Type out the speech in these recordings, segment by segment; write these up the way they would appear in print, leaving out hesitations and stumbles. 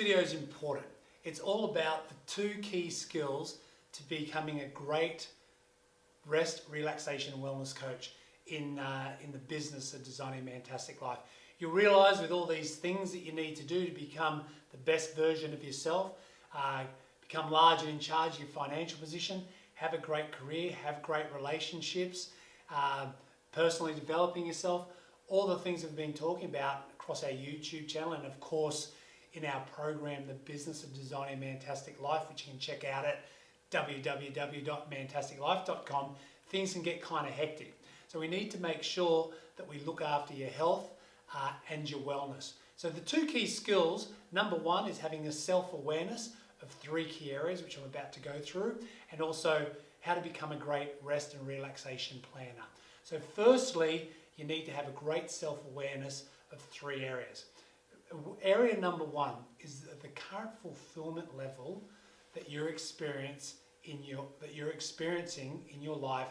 video is important. It's all about the 2 key skills to becoming a great rest, relaxation and wellness coach in the business of designing a Mantastic Life. You'll realise with all these things that you need to do to become the best version of yourself, become large and in charge of your financial position, have a great career, have great relationships, personally developing yourself, all the things we've been talking about across our YouTube channel and of course in our program, The Business of Designing a Mantastic Life, which you can check out at www.mantasticlife.com. Things can get kind of hectic. So we need to make sure that we look after your health and your wellness. So the 2 key skills, number 1 is having a self-awareness of 3 key areas, which I'm about to go through, and also how to become a great rest and relaxation planner. So firstly, you need to have a great self-awareness of 3 areas. Area number 1 is the current fulfillment level that you're experiencing in your life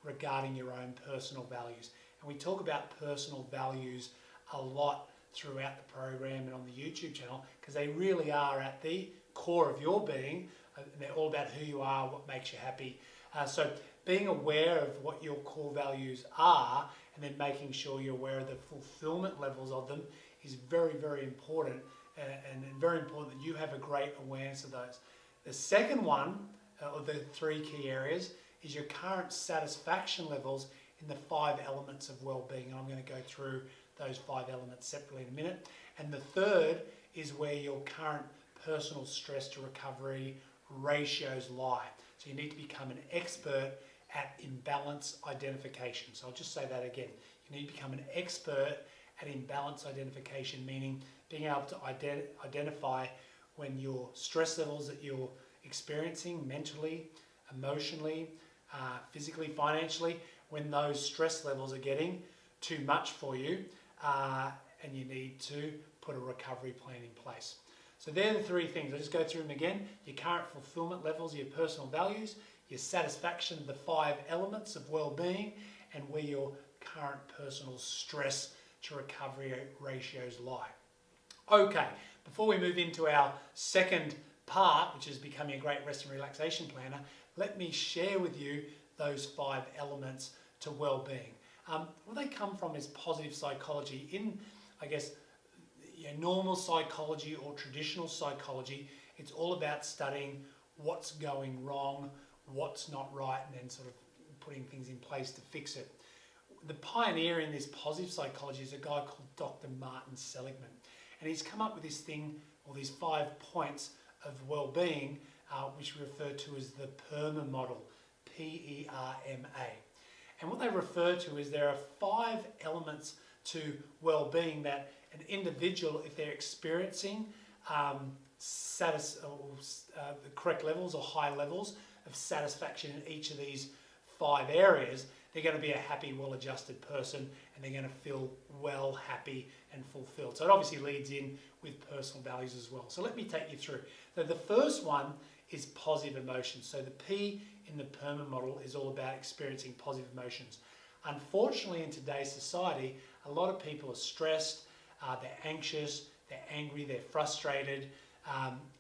regarding your own personal values. And we talk about personal values a lot throughout the program and on the YouTube channel because they really are at the core of your being. They're all about who you are, what makes you happy. So being aware of what your core values are and then making sure you're aware of the fulfillment levels of them is very, very important and very important that you have a great awareness of those. The second one, of the 3 key areas, is your current satisfaction levels in the 5 elements of well-being. And I'm going to go through those 5 elements separately in a minute. And the third is where your current personal stress to recovery ratios lie. So you need to become an expert at imbalance identification. So I'll just say that again. You need to become an expert at imbalance identification, meaning being able to identify when your stress levels that you're experiencing mentally, emotionally, physically, financially, when those stress levels are getting too much for you and you need to put a recovery plan in place. So they're the 3 things. I'll just go through them again. Your current fulfillment levels, your personal values, your satisfaction of the 5 elements of well-being, and where your current personal stress to recovery ratios lie. Okay, before we move into our second part, which is becoming a great rest and relaxation planner, let me share with you those 5 elements to well-being. Where they come from is positive psychology. In, I guess, normal psychology or traditional psychology, it's all about studying what's going wrong, what's not right, and then sort of putting things in place to fix it. The pioneer in this positive psychology is a guy called Dr. Martin Seligman. And he's come up with this thing, or these 5 points of well-being, which we refer to as the PERMA model, P-E-R-M-A. And what they refer to is there are 5 elements to well-being that an individual, if they're experiencing the correct levels or high levels of satisfaction in each of these 5 areas, they're going to be a happy, well-adjusted person and they're going to feel well, happy and fulfilled. So it obviously leads in with personal values as well. So let me take you through. So the first one is positive emotions. So the P in the PERMA model is all about experiencing positive emotions. Unfortunately, in today's society, a lot of people are stressed, they're anxious, they're angry, they're frustrated,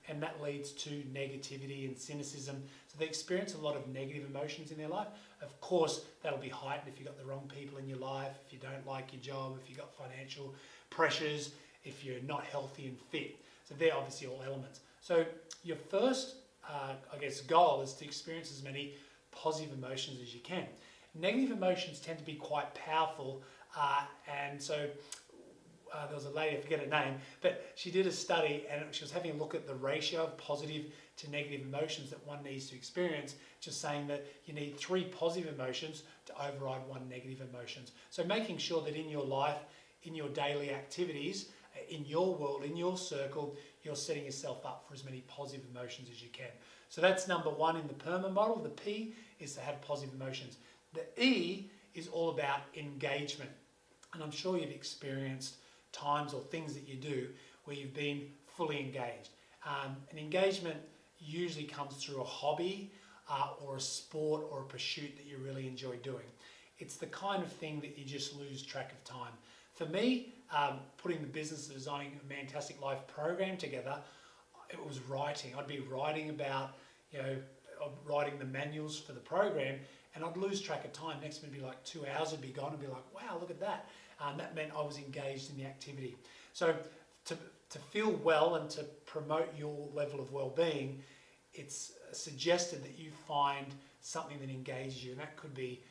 and that leads to negativity and cynicism. So they experience a lot of negative emotions in their life. Of course, that'll be heightened if you've got the wrong people in your life, if you don't like your job, if you've got financial pressures, if you're not healthy and fit. So they're obviously all elements. So your first, goal is to experience as many positive emotions as you can. Negative emotions tend to be quite powerful, and so there was a lady, I forget her name, but she did a study and she was having a look at the ratio of positive to negative emotions that one needs to experience, just saying that you need 3 positive emotions to override 1 negative emotions. So making sure that in your life, in your daily activities, in your world, in your circle, you're setting yourself up for as many positive emotions as you can. So that's number 1 in the PERMA model. The P is to have positive emotions. The E is all about engagement. And I'm sure you've experienced times or things that you do where you've been fully engaged. And engagement usually comes through a hobby or a sport or a pursuit that you really enjoy doing. It's the kind of thing that you just lose track of time. For me, putting the Business of Designing a Mantastic Life program together it was writing. I'd be writing about, writing the manuals for the program, and I'd lose track of time. Next minute, it'd be like 2 hours would be gone, and be like, wow, look at that. That meant I was engaged in the activity. So to feel well and to promote your level of well-being, it's suggested that you find something that engages you, and that could be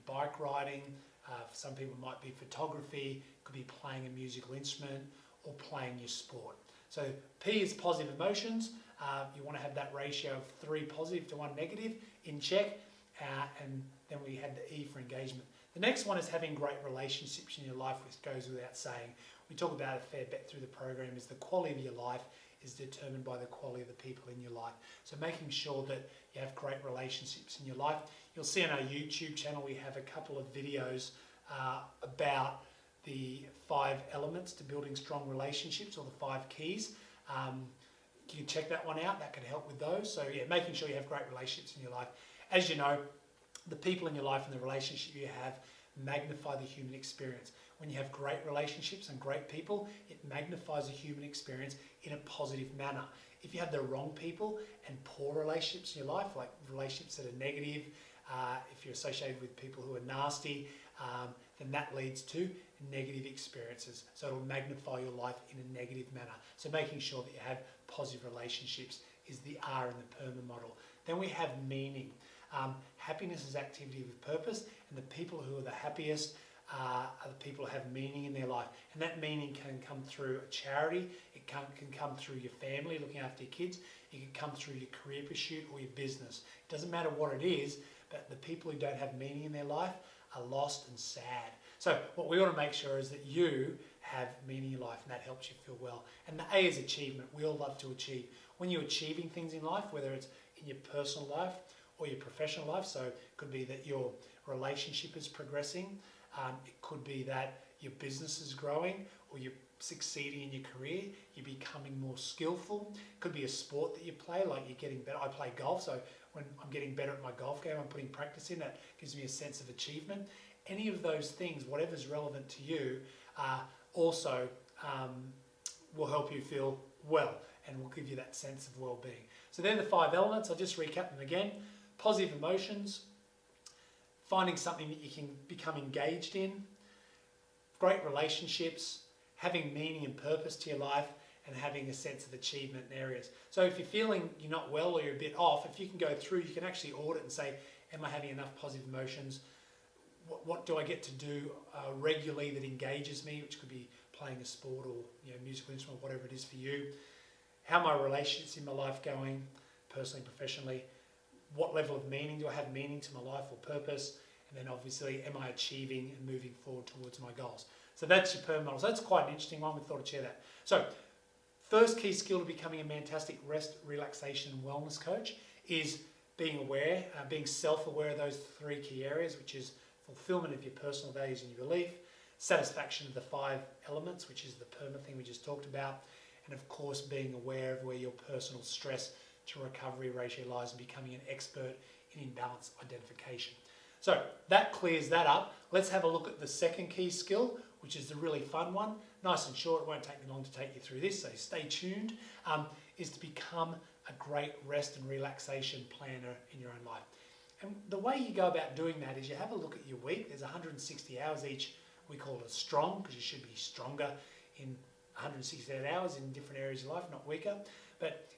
bike riding. For some people, it might be photography. It could be playing a musical instrument or playing your sport. So P is positive emotions. You want to have that ratio of 3 positive to 1 negative in check, and then we had the E for engagement. The next one is having great relationships in your life, which goes without saying. We talk about it a fair bit through the program, is the quality of your life is determined by the quality of the people in your life. So making sure that you have great relationships in your life. You'll see on our YouTube channel we have a couple of videos about the 5 elements to building strong relationships, or the 5 keys. You can check that one out. That can help with those. So yeah, making sure you have great relationships in your life. As you know, the people in your life and the relationship you have magnify the human experience. When you have great relationships and great people, it magnifies the human experience in a positive manner. If you have the wrong people and poor relationships in your life, like relationships that are negative, if you're associated with people who are nasty, then that leads to negative experiences. So it'll magnify your life in a negative manner. So making sure that you have positive relationships is the R in the PERMA model. Then we have meaning. Happiness is activity with purpose, and the people who are the happiest are the people who have meaning in their life. And that meaning can come through a charity, it can come through your family, looking after your kids, it can come through your career pursuit or your business. It doesn't matter what it is, but the people who don't have meaning in their life are lost and sad. So what we want to make sure is that you have meaning in your life, and that helps you feel well. And the A is achievement. We all love to achieve. When you're achieving things in life, whether it's in your personal life or your professional life, so it could be that your relationship is progressing, it could be that your business is growing, or you're succeeding in your career, you're becoming more skillful. It could be a sport that you play, like you're getting better. I play golf, so when I'm getting better at my golf game, I'm putting practice in. That gives me a sense of achievement. Any of those things, whatever's relevant to you, also will help you feel well and will give you that sense of well-being. So they're the 5 elements. I'll just recap them again. Positive emotions, finding something that you can become engaged in, great relationships, having meaning and purpose to your life, and having a sense of achievement in areas. So if you're feeling you're not well or you're a bit off, if you can go through, you can actually audit and say, am I having enough positive emotions? What do I get to do regularly that engages me, which could be playing a sport or musical instrument, whatever it is for you. How are my relationships in my life going, personally, professionally? What level of meaning do I have meaning to my life or purpose? And then obviously, am I achieving and moving forward towards my goals? So that's your PERM model. So that's quite an interesting one. We thought I'd share that. So first key skill to becoming a Mantastic rest, relaxation and wellness coach is being aware, being self-aware of those 3 key areas, which is fulfillment of your personal values and your belief, satisfaction of the 5 elements, which is the PERMA thing we just talked about, and of course being aware of where your personal stress to recovery ratio lies and becoming an expert in imbalance identification. So that clears that up. Let's have a look at the second key skill, which is the really fun one. Nice and short, it won't take me long to take you through this, so stay tuned, is to become a great rest and relaxation planner in your own life. And the way you go about doing that is you have a look at your week. There's 168 hours each. We call it strong, because you should be stronger in 168 hours in different areas of your life, not weaker. But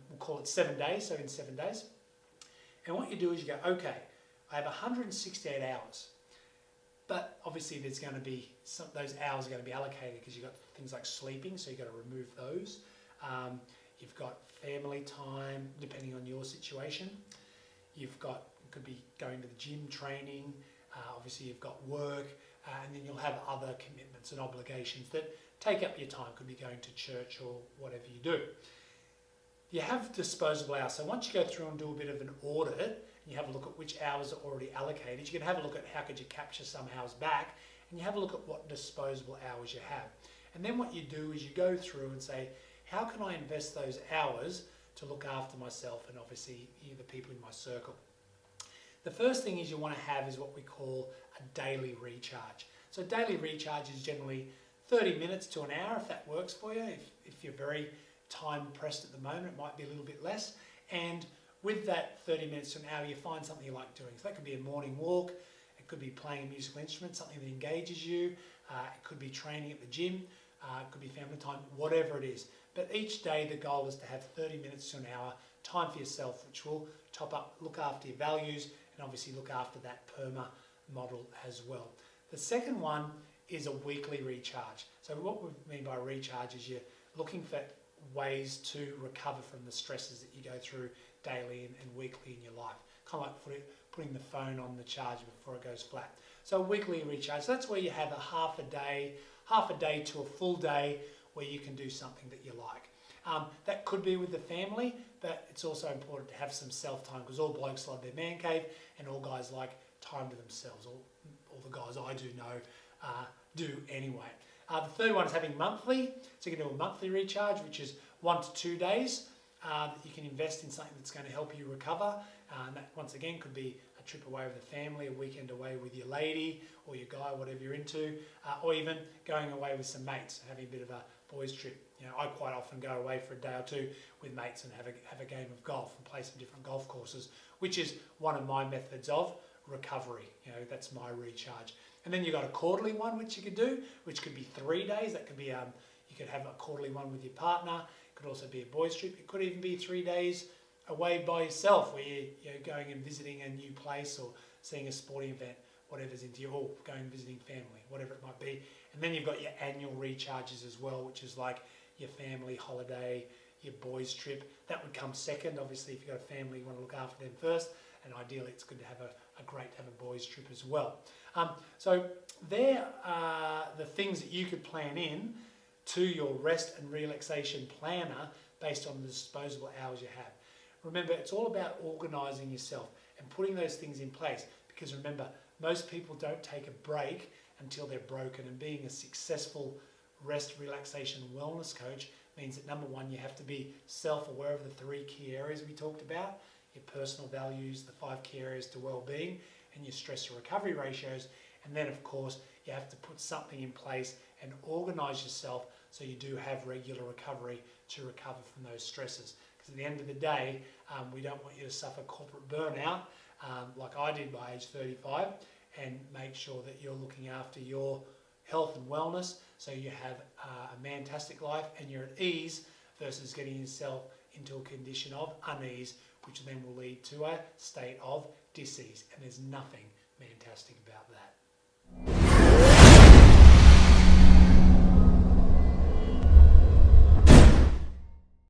we'll call it 7 days, so in 7 days. And what you do is you go, okay, I have 168 hours. But obviously there's going to be, those hours are going to be allocated because you've got things like sleeping, so you've got to remove those. You've got family time, depending on your situation. You've got, could be going to the gym, training. Obviously you've got work, and then you'll have other commitments and obligations that take up your time. Could be going to church or whatever you do. You have disposable hours. So once you go through and do a bit of an audit, and you have a look at which hours are already allocated, you can have a look at how could you capture some hours back, and you have a look at what disposable hours you have. And then what you do is you go through and say, how can I invest those hours to look after myself and obviously the people in my circle? The first thing is you want to have is what we call a daily recharge. So daily recharge is generally 30 minutes to an hour if that works for you. If you're very time pressed at the moment, it might be a little bit less. And with that 30 minutes to an hour, you find something you like doing. So that could be a morning walk, it could be playing a musical instrument, something that engages you, it could be training at the gym, it could be family time, whatever it is. But each day the goal is to have 30 minutes to an hour time for yourself, which will top up, look after your values, and obviously look after that PERMA model as well. The second one is a weekly recharge. So what we mean by recharge is you're looking for ways to recover from the stresses that you go through daily and weekly in your life. Kind of like putting the phone on the charger before it goes flat. So a weekly recharge, so that's where you have a half a day to a full day where you can do something that you like. That could be with the family, but it's also important to have some self-time, because all blokes love their man cave and all guys like time to themselves. All the guys I do know do anyway. The third one is having monthly. So you can do a monthly recharge, which is 1 to 2 days that you can invest in something that's going to help you recover. That once again could be a trip away with the family, a weekend away with your lady or your guy, whatever you're into, or even going away with some mates, having a bit of a boys trip. You know, I quite often go away for a day or two with mates and have a game of golf and play some different golf courses, which is one of my methods of recovery. You know, that's my recharge. And then you've got a quarterly one which you could do, which could be 3 days. That could be you could have a quarterly one with your partner. It could also be a boys trip. It could even be 3 days away by yourself, where you're going and visiting a new place or seeing a sporting event, whatever's into you, or going and visiting family, whatever it might be. And then you've got your annual recharges as well, which is like your family holiday, your boys trip. That would come second. Obviously, if you've got a family, you want to look after them first. And ideally, it's good to have a great to have a boys trip as well. So there are the things that you could plan in to your rest and relaxation planner based on the disposable hours you have. Remember, it's all about organising yourself and putting those things in place, because remember, most people don't take a break until they're broken, and being a successful rest, relaxation, wellness coach means that number one, you have to be self-aware of the 3 key areas we talked about: your personal values, the 5 key areas to well-being, and your stress to recovery ratios. And then, of course, you have to put something in place and organise yourself so you do have regular recovery to recover from those stresses. Because at the end of the day, we don't want you to suffer corporate burnout like I did by age 35, and make sure that you're looking after your health and wellness so you have a mantastic life and you're at ease, versus getting yourself into a condition of unease, which then will lead to a state of dis-ease. And there's nothing mantastic about that.